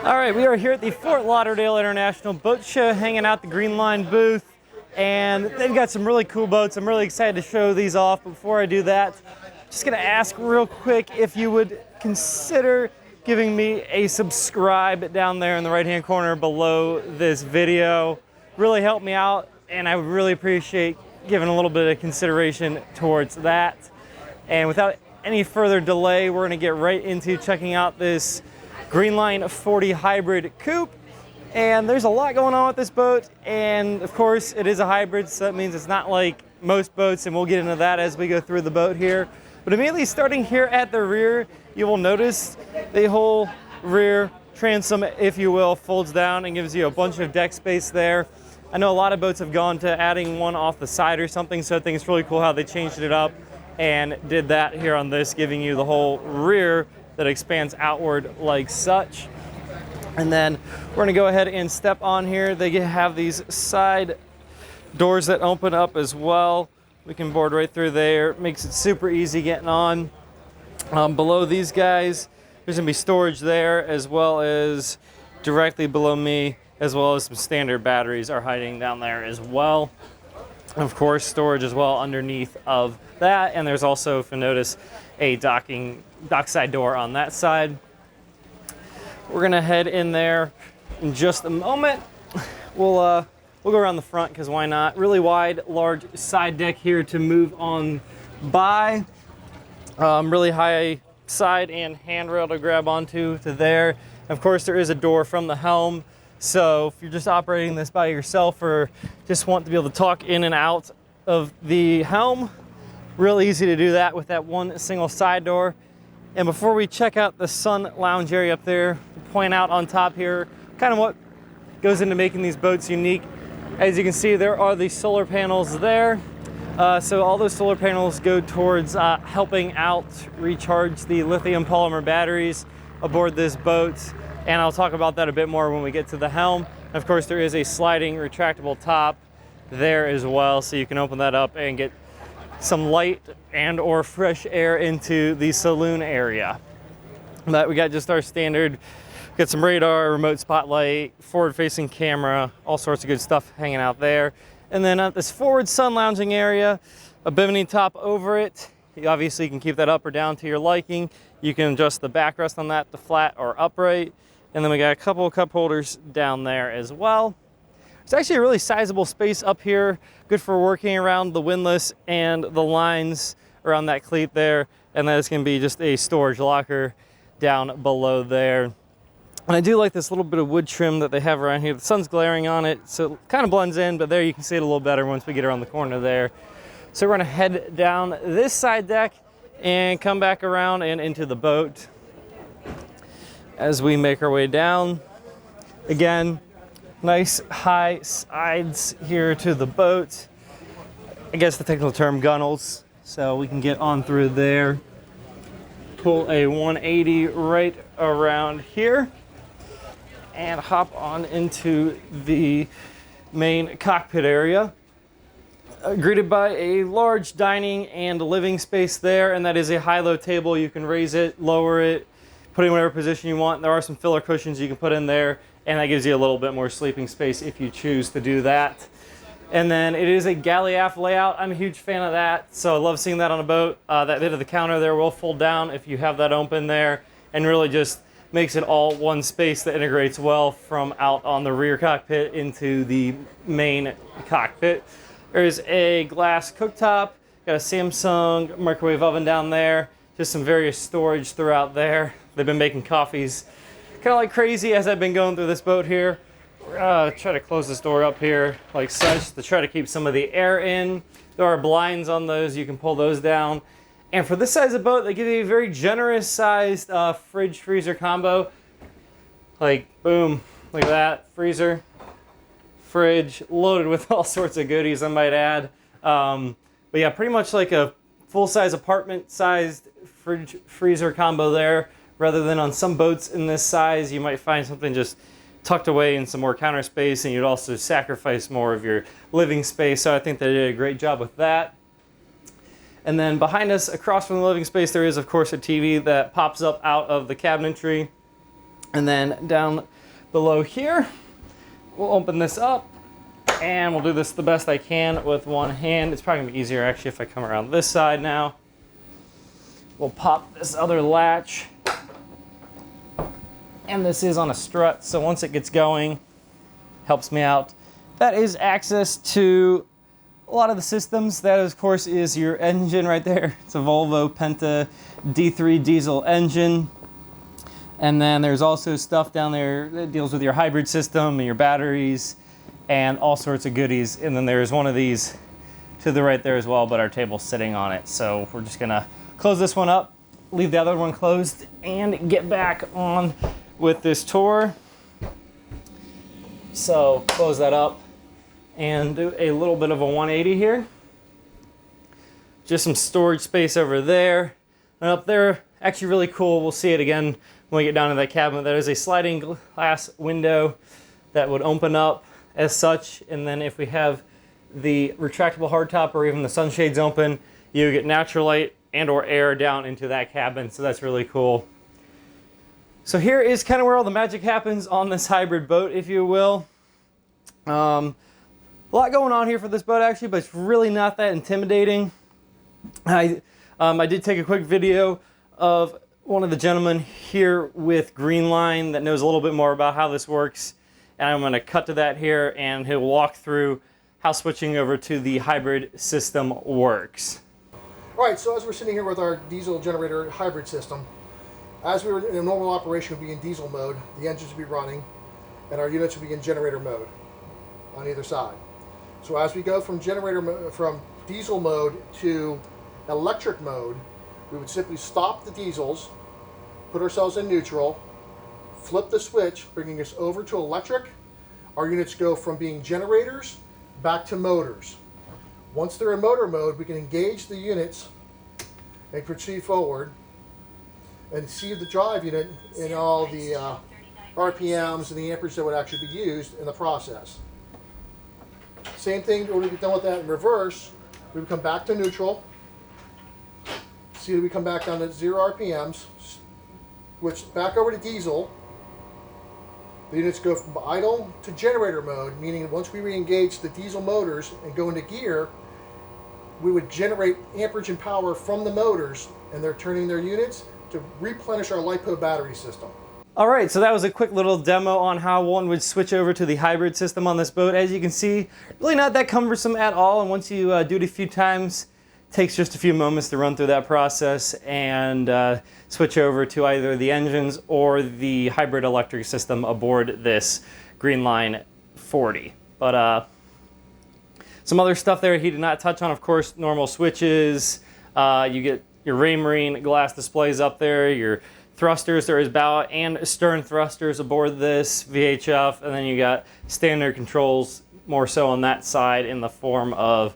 All right, we are here at the Fort Lauderdale International Boat Show, hanging out the Greenline booth, and they've got some really cool boats. I'm really excited to show these off. Before I do that, just gonna ask real quick if you would consider giving me a subscribe down there in the right-hand corner below this video. Really help me out, and I would really appreciate giving a little bit of consideration towards that. And without any further delay, we're gonna get right into checking out this Greenline 40 Hybrid Coupe. And there's a lot going on with this boat, and of course it is a hybrid, so that means it's not like most boats, and we'll get into that as we go through the boat here. But immediately starting here at the rear, you will notice the whole rear transom, if you will, folds down and gives you a bunch of deck space there. I know a lot of boats have gone to adding one off the side or something, so I think it's really cool how they changed it up and did that here on this, giving you the whole rear that expands outward like such. And then we're gonna go ahead and step on here. They have these side doors that open up as well. We can board right through there. Makes it super easy getting on. Below these guys, there's gonna be storage there, as well as directly below me, as well as some standard batteries are hiding down there as well. And of course, storage as well underneath of that. And there's also, if you notice, a dockside door on that side. We're gonna head in there in just a moment. We'll go around the front, because why not? Really wide, large side deck here to move on by. Really high side and handrail to grab onto to there. Of course, there is a door from the helm. So if you're just operating this by yourself or just want to be able to talk in and out of the helm, real easy to do that with that one single side door. And before we check out the sun lounge area up there, point out on top here kind of what goes into making these boats unique. As you can see, there are the solar panels there. So all those solar panels go towards helping out recharge the lithium polymer batteries aboard this boat. And I'll talk about that a bit more when we get to the helm. And of course, there is a sliding retractable top there as well, so you can open that up and get some light and or fresh air into the saloon area. But we got just our standard, got some radar, remote spotlight, forward-facing camera, all sorts of good stuff hanging out there. And then at this forward sun lounging area, a bimini top over it. You obviously can keep that up or down to your liking. You can adjust the backrest on that to flat or upright. And then we got a couple of cup holders down there as well. It's actually a really sizable space up here, good for working around the windlass and the lines around that cleat there. And then it's gonna be just a storage locker down below there. And I do like this little bit of wood trim that they have around here. The sun's glaring on it, so it kind of blends in, but there you can see it a little better once we get around the corner there. So we're gonna head down this side deck and come back around and into the boat as we make our way down. Again, nice high sides here to the boat. I guess the technical term, gunnels. So we can get on through there. Pull a 180 right around here and hop on into the main cockpit area. Greeted by a large dining and living space there, and that is a high-low table. You can raise it, lower it, put it in whatever position you want. There are some filler cushions you can put in there, and that gives you a little bit more sleeping space if you choose to do that. And then it is a galley aft layout. I'm a huge fan of that, so I love seeing that on a boat. That bit of the counter there will fold down if you have that open there, and really just makes it all one space that integrates well from out on the rear cockpit into the main cockpit. There's a glass cooktop, got a Samsung microwave oven down there, just some various storage throughout there. They've been making coffees kind of like crazy as I've been going through this boat here. We're gonna try to close this door up here like such to try to keep some of the air in. There are blinds on those, you can pull those down. And for this size of boat, they give you a very generous sized fridge freezer combo. Like, boom, look at that, freezer, fridge, loaded with all sorts of goodies, I might add. But yeah, pretty much like a full-size apartment-sized fridge freezer combo there, rather than on some boats in this size, you might find something just tucked away in some more counter space, and you'd also sacrifice more of your living space. So I think they did a great job with that. And then behind us, across from the living space, there is, of course, a TV that pops up out of the cabinetry. And then down below here, we'll open this up and we'll do this the best I can with one hand. It's probably gonna be easier actually if I come around this side now. We'll pop this other latch. And this is on a strut, so once it gets going, helps me out. That is access to a lot of the systems. That, of course, is your engine right there. It's a Volvo Penta D3 diesel engine. And then there's also stuff down there that deals with your hybrid system and your batteries and all sorts of goodies. And then there's one of these to the right there as well, but our table's sitting on it. So we're just gonna close this one up, leave the other one closed, and get back on with this tour. So close that up and do a little bit of a 180 here. Just some storage space over there. And up there, actually really cool, we'll see it again when we get down to that cabinet. There is a sliding glass window that would open up as such, and then if we have the retractable hardtop or even the sunshades open, you get natural light and or air down into that cabin, so that's really cool. So here is kind of where all the magic happens on this hybrid boat, if you will. A lot going on here for this boat actually, but it's really not that intimidating. I did take a quick video of one of the gentlemen here with Greenline that knows a little bit more about how this works, and I'm going to cut to that here and he'll walk through how switching over to the hybrid system works. All right, so as we're sitting here with our diesel generator hybrid system, as we were in a normal operation, we'd be in diesel mode, the engines would be running, and our units would be in generator mode on either side. So as we go from diesel mode to electric mode, we would simply stop the diesels, put ourselves in neutral, flip the switch, bringing us over to electric. Our units go from being generators back to motors. Once they're in motor mode, we can engage the units and proceed forward and see the drive unit and all the RPMs and the amperage that would actually be used in the process. Same thing, when we get done with that in reverse, we would come back to neutral. See that we come back down to 0 RPMs, switch back over to diesel. The units go from idle to generator mode, meaning once we re-engage the diesel motors and go into gear, we would generate amperage and power from the motors, and they're turning their units to replenish our LiPo battery system. All right, so that was a quick little demo on how one would switch over to the hybrid system on this boat. As you can see, really not that cumbersome at all, and once you do it a few times, it takes just a few moments to run through that process and switch over to either the engines or the hybrid electric system aboard this Greenline 40. But some other stuff there he did not touch on, of course, normal switches. You get your Raymarine glass displays up there, your thrusters. There is bow and stern thrusters aboard this VHF, and then you got standard controls more so on that side in the form of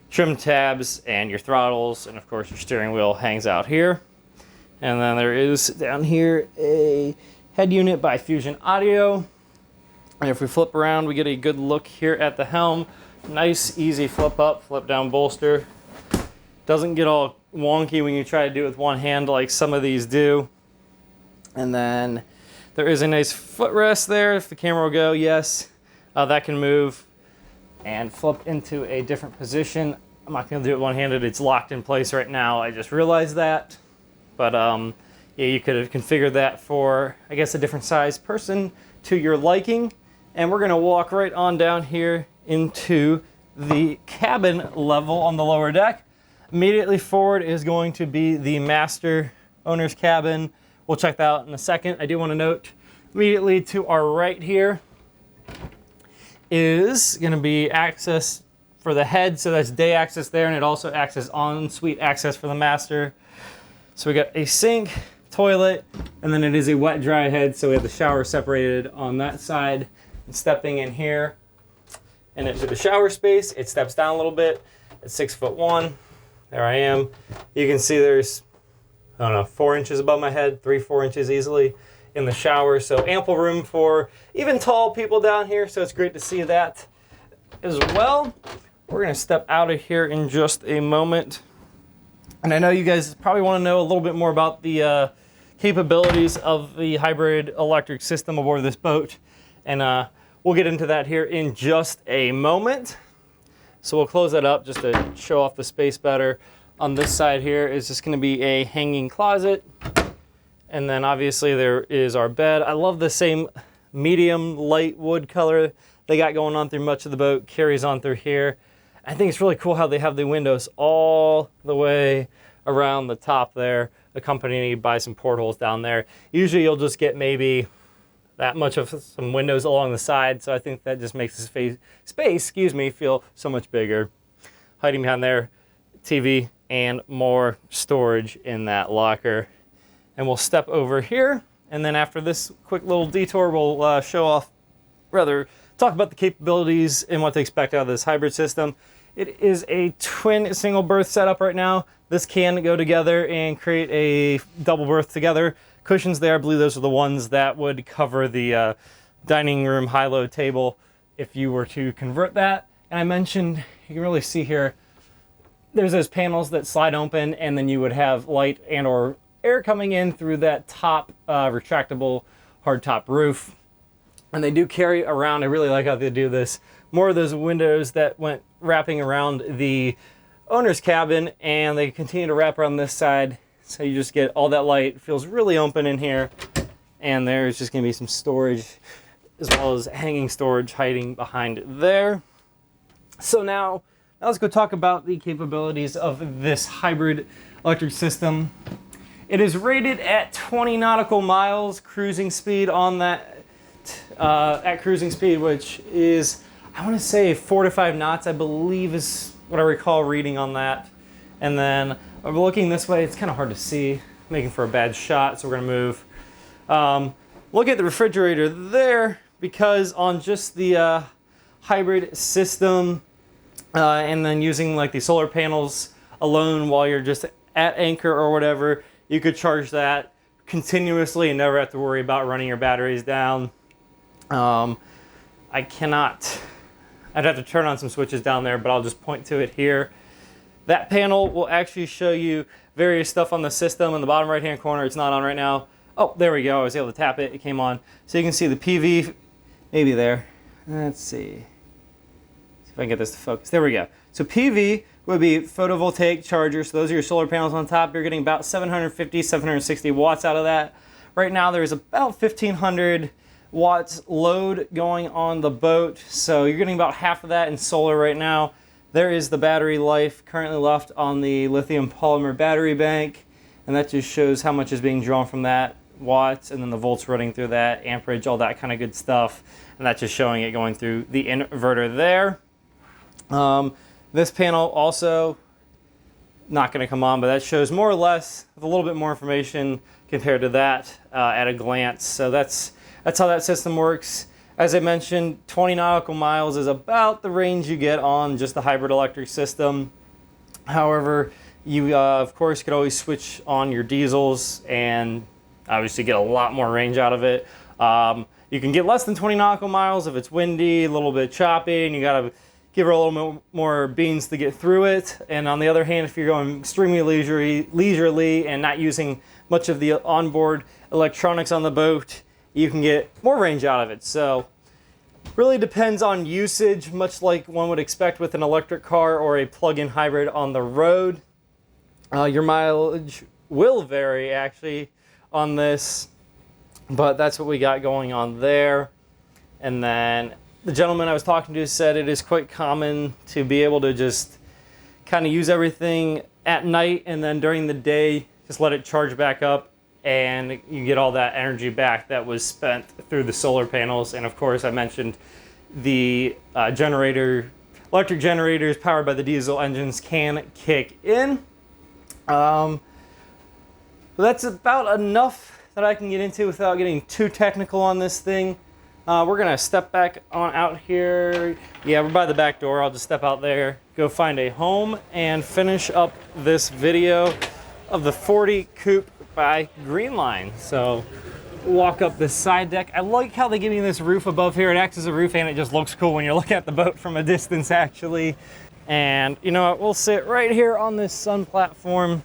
trim tabs and your throttles, and of course your steering wheel hangs out here. And then there is down here a head unit by Fusion Audio, and if we flip around we get a good look here at the helm. Nice easy flip up, flip down bolster. Doesn't get all wonky when you try to do it with one hand like some of these do. And then there is a nice footrest there. If the camera will go, yes, that can move and flip into a different position. I'm not going to do it one-handed. It's locked in place right now. I just realized that. But yeah, you could have configured that for, I guess, a different size person to your liking. And we're going to walk right on down here into the cabin level on the lower deck. Immediately forward is going to be the master owner's cabin. We'll check that out in a second. I do want to note immediately to our right here is going to be access for the head. So that's day access there, and it also acts as en-suite access for the master. So we got a sink, toilet, and then it is a wet dry head. So we have the shower separated on that side. And stepping in here and into the shower space, it steps down a little bit at 6'1". There I am. You can see there's, I don't know, 4 inches above my head, 3-4 inches easily in the shower. So ample room for even tall people down here. So it's great to see that as well. We're going to step out of here in just a moment. And I know you guys probably want to know a little bit more about the capabilities of the hybrid electric system aboard this boat. And we'll get into that here in just a moment. So we'll close that up just to show off the space better. On this side here is just going to be a hanging closet. And then obviously there is our bed. I love the same medium light wood color they got going on through much of the boat, carries on through here. I think it's really cool how they have the windows all the way around the top there, accompanied by some portholes down there. Usually you'll just get maybe that much of some windows along the side, so I think that just makes the space feel so much bigger. Hiding behind there, TV and more storage in that locker. And we'll step over here, and then after this quick little detour, we'll talk about the capabilities and what to expect out of this hybrid system. It is a twin single berth setup right now. This can go together and create a double berth together. Cushions there, I believe those are the ones that would cover the dining room high-low table if you were to convert that. And I mentioned, you can really see here, there's those panels that slide open, and then you would have light and or air coming in through that top retractable hardtop roof. And they do carry around, I really like how they do this, more of those windows that went wrapping around the owner's cabin, and they continue to wrap around this side. So you just get all that light. It feels really open in here. And there's just gonna be some storage as well as hanging storage hiding behind there. So now let's go talk about the capabilities of this hybrid electric system. It is rated at 20 nautical miles cruising speed on that, at cruising speed, which is, I want to say 4 to 5 knots, I believe is what I recall reading on that. And then I'm looking this way, it's kind of hard to see, making for a bad shot, so we're going to move. Look at the refrigerator there, because on just the hybrid system, and then using like the solar panels alone while you're just at anchor or whatever, you could charge that continuously and never have to worry about running your batteries down. I'd have to turn on some switches down there, but I'll just point to it here. That panel will actually show you various stuff on the system in the bottom right hand corner. It's not on right now. Oh, there we go. I was able to tap it. It came on. So you can see the PV, maybe there. Let's see if I can get this to focus. There we go. So PV would be photovoltaic charger. So those are your solar panels on top. You're getting about 750, 760 watts out of that. Right now there's about 1,500 watts load going on the boat. So you're getting about half of that in solar right now. There is the battery life currently left on the lithium polymer battery bank. And that just shows how much is being drawn from that, watts, and then the volts running through that, amperage, all that kind of good stuff. And that's just showing it going through the inverter there. This panel also not going to come on, but that shows more or less with a little bit more information compared to that at a glance. So that's how that system works. As I mentioned, 20 nautical miles is about the range you get on just the hybrid electric system. However, you of course could always switch on your diesels and obviously get a lot more range out of it. You can get less than 20 nautical miles if it's windy, a little bit choppy, and you got to give her a little bit more beans to get through it. And on the other hand, if you're going extremely leisurely and not using much of the onboard electronics on the boat, you can get more range out of it. So really depends on usage, much like one would expect with an electric car or a plug-in hybrid on the road. Your mileage will vary actually on this, but that's what we got going on there. And then the gentleman I was talking to said it is quite common to be able to just kind of use everything at night, and then during the day just let it charge back up, and you get all that energy back that was spent through the solar panels. And of course I mentioned the electric generators powered by the diesel engines can kick in. But that's about enough that I can get into without getting too technical on this thing. We're gonna step back on out here. Yeah, we're by the back door. I'll just step out there, go find a home, and finish up this video of the 40 Coupe by Greenline. So walk up this side deck. I like how they give you this roof above here. It acts as a roof, and it just looks cool when you're looking at the boat from a distance actually. And you know what, we'll sit right here on this sun platform,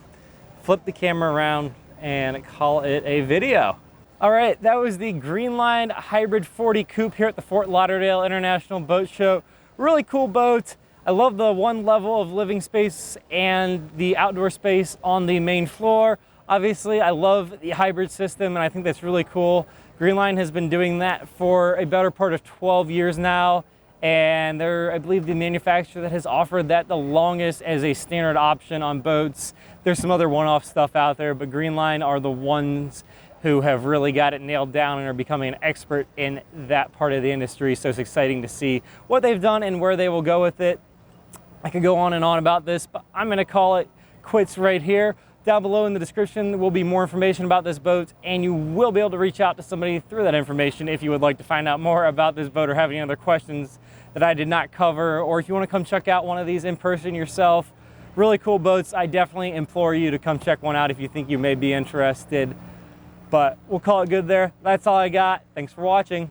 flip the camera around, and call it a video. All right, that was the Greenline Hybrid 40 Coupe here at the Fort Lauderdale International Boat Show. Really cool boat. I love the one level of living space and the outdoor space on the main floor. Obviously, I love the hybrid system, and I think that's really cool. Greenline has been doing that for a better part of 12 years now, and they're, I believe, the manufacturer that has offered that the longest as a standard option on boats. There's some other one-off stuff out there, but Greenline are the ones who have really got it nailed down and are becoming an expert in that part of the industry. So it's exciting to see what they've done and where they will go with it. I could go on and on about this, but I'm going to call it quits right here. Down below in the description will be more information about this boat, and you will be able to reach out to somebody through that information if you would like to find out more about this boat or have any other questions that I did not cover, or if you want to come check out one of these in person yourself. Really cool boats. I definitely implore you to come check one out if you think you may be interested. But we'll call it good there. That's all I got. Thanks for watching.